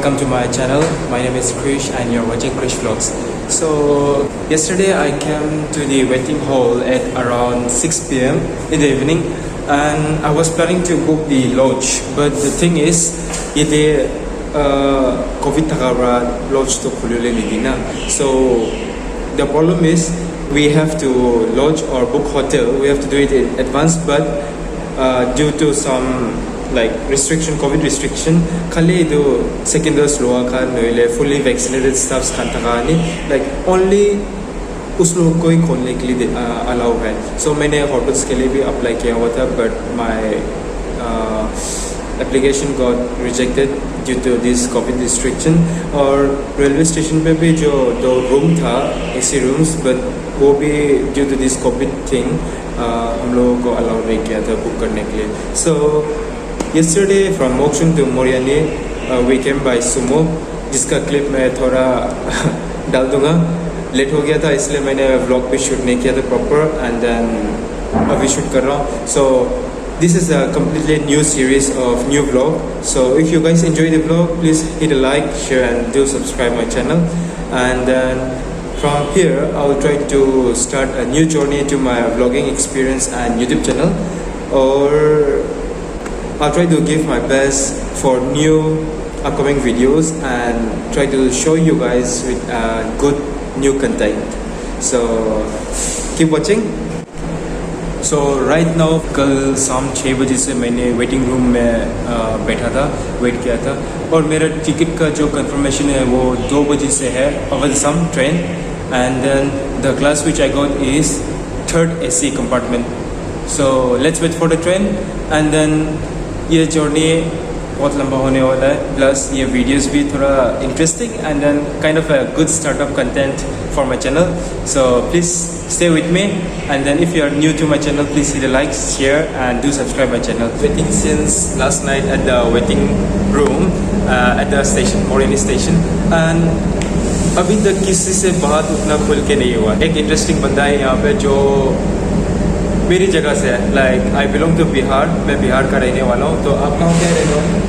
welcome to my channel. My name is Krish and you're watching Krish Vlogs. So yesterday I came to the wedding hall at around 6 p.m. in the evening, and I was planning to book the lodge, but the thing is ये COVID takara lodge to khulile nahi na. So the problem is we have to lodge or book hotel. We have to do it in advance, but due to some like restriction, COVID restriction, khali do second dose loa khan noile fully vaccinated staffs khan takani like only उस लोगों को ही खोलने के लिए allow है. सो मैंने hotels के लिए भी अप्लाई किया हुआ था, but my application got rejected due to this covid restriction. और रेलवे स्टेशन पे भी जो 2 रूम था एसी रूम्स, बट वो भी due to this covid thing हम लोगों को अलाउ नहीं किया था बुक करने के लिए. सो yesterday from Mokshin to Mariani we came by sumo, जिसका क्लिप मैं थोड़ा डाल दूंगा. लेट हो गया था इसलिए मैंने व्लॉग भी शूट नहीं किया था प्रॉपर, एंड देन अभी शूट कर रहा हूँ. So this is a completely new series of new vlog. So if you guys enjoy the vlog, please hit a like, share and do subscribe my channel. And then from here I will try to start a new journey to my vlogging experience and YouTube channel, or I'll try to give my best for new upcoming videos and try to show you guys with good new content. So keep watching. So right now कल शाम 6 बजे से मैंने waiting room में बैठा था, wait किया था, और मेरा टिकट का जो कंफर्मेशन है वो 2 बजे से है over some train, and then the class which I got is 3rd AC compartment. So let's wait for the train, and then ये जर्नी बहुत लंबा होने वाला है, प्लस ये वीडियोस भी थोड़ा interesting and then kind of a good startup content for my channel. So please stay with me, and then if you are new to my channel please hit a like, share and do subscribe my channel. Waiting since last night at the waiting room at the station, मोरिनी station, and अभी तक किसी से बात उतना खुल के नहीं हुआ. एक इंटरेस्टिंग बंदा है यहाँ पे जो मेरी जगह से है. Like I belong to Bihar, मैं बिहार का रहने वाला हूँ. तो आप कहाँ के रहने वाले?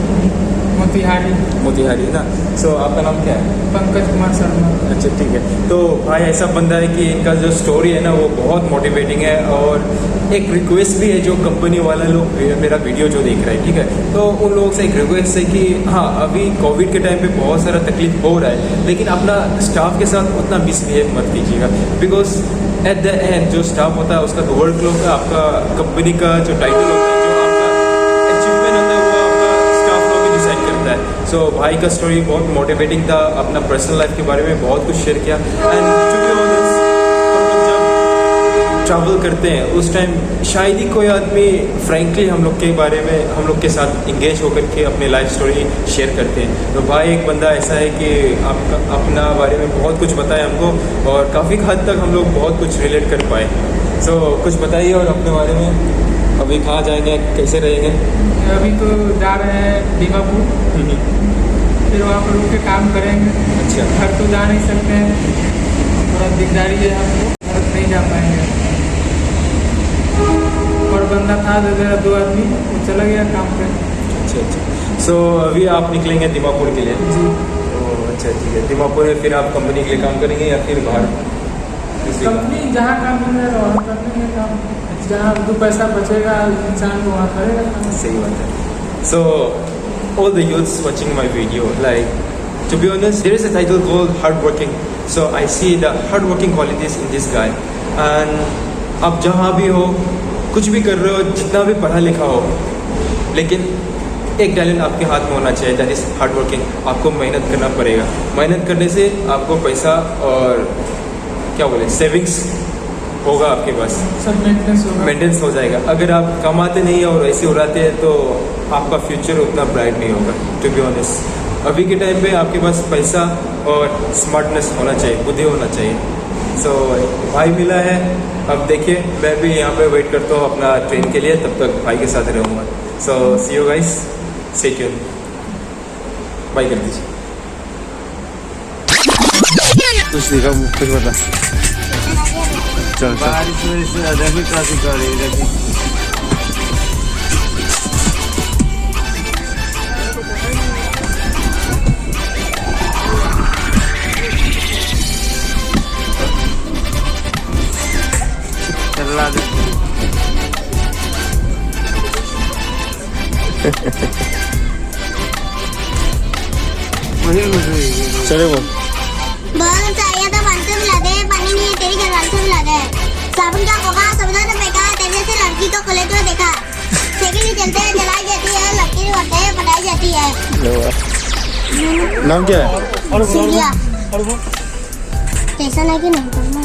मोतिहारी. मोतिहारी ना. सो आपका नाम क्या है? पंकज कुमार शर्मा. अच्छा ठीक है. तो भाई ऐसा बंदा है कि इनका जो स्टोरी है ना वो बहुत मोटिवेटिंग है, और एक रिक्वेस्ट भी है जो कंपनी वाले लोग मेरा वीडियो जो देख रहे हैं, ठीक है, तो उन लोगों से एक रिक्वेस्ट है कि हाँ अभी कोविड के टाइम पे बहुत सारा तकलीफ हो रहा है, लेकिन अपना स्टाफ के साथ उतना मिसबिहेव मत कीजिएगा, बिकॉज एट द एंड जो स्टाफ होता है उसका वर्क लोग का, आपका कंपनी का जो टाइटल होता है, जो आपका अचीवमेंट होता है, वो आपका स्टाफ लोग ही डिसाइड करता है. सो भाई का स्टोरी बहुत मोटिवेटिंग था, अपना पर्सनल लाइफ के बारे में बहुत कुछ शेयर किया. एंड टू बी ऑनेस्ट हम लोग जब ट्रैवल करते हैं उस टाइम शायद ही कोई आदमी फ्रैंकली हम लोग के बारे में, हम लोग के साथ इंगेज होकर के अपनी लाइफ स्टोरी शेयर करते हैं. तो भाई एक बंदा ऐसा है कि आपका अपना बारे में बहुत कुछ बताया हमको, और काफ़ी हद तक हम लोग बहुत कुछ रिलेट कर पाए. सो कुछ बताइए और अपने बारे में. अभी कहाँ जाएंगे, कैसे रहेंगे? अभी तो जा रहे हैं दीमापुर, फिर वहाँ पर रुक के काम करेंगे. अच्छा. घर तो जा नहीं सकते हैं, थोड़ा दिकदारी है हमको, घर नहीं जा पाएंगे. और बंदा था जो मेरा 2 आदमी, वो चला गया काम पे. अच्छा अच्छा. सो अभी आप निकलेंगे दीमापुर के लिए? जी. अच्छा ठीक है. दीमापुर में फिर आप कंपनी के लिए काम करेंगे या फिर बाहर? कंपनी जहाँ काम मिल रहा है वहाँ कर लेंगे काम, जहाँ 2 पैसा बचेगा इंसान को वहाँ करेगा काम. सही बात है. सो all the youths watching my video, like to be honest, there is a title called hardworking. So I see the hardworking qualities in this guy. And आप जहाँ भी हो, कुछ भी कर रहे हो, जितना भी पढ़ा लिखा हो, लेकिन एक टैलेंट आपके हाथ में होना चाहिए, दैट इज हार्डवर्किंग. आपको मेहनत करना पड़ेगा. मेहनत करने से आपको पैसा और क्या बोले सेविंग्स होगा आपके पास, सब मेंटेनेंस हो जाएगा. अगर आप कमाते नहीं और ऐसे उड़ाते हैं तो आपका फ्यूचर उतना ब्राइट नहीं होगा. टू बी ऑनेस्ट अभी के टाइम पे आपके पास पैसा और स्मार्टनेस होना चाहिए, बुद्धि होना चाहिए. सो भाई मिला है. अब देखिए मैं भी यहाँ पे वेट करता हूँ अपना ट्रेन के लिए, तब तक भाई के साथ रहूँगा. So see you guys, stay tuned. Bye कर दीजिए. कुछ दिखा, कुछ बता. चल बारिश देखिए ट्रैफिक आ रही है. देखिए चले वो बहुत चाहिए तो पानी से मिला दे, पानी नहीं है तेरी घर वाले से मिला दे। साबुन का होगा समझा तो बेकार, तेरे से लड़की को खोले तो देखा सेकंड चलते हैं, जलाई जाती है, लड़की होते हैं, पढ़ाई जाती है। नाम क्या है? सीरिया टेंशन है कि नहीं करना।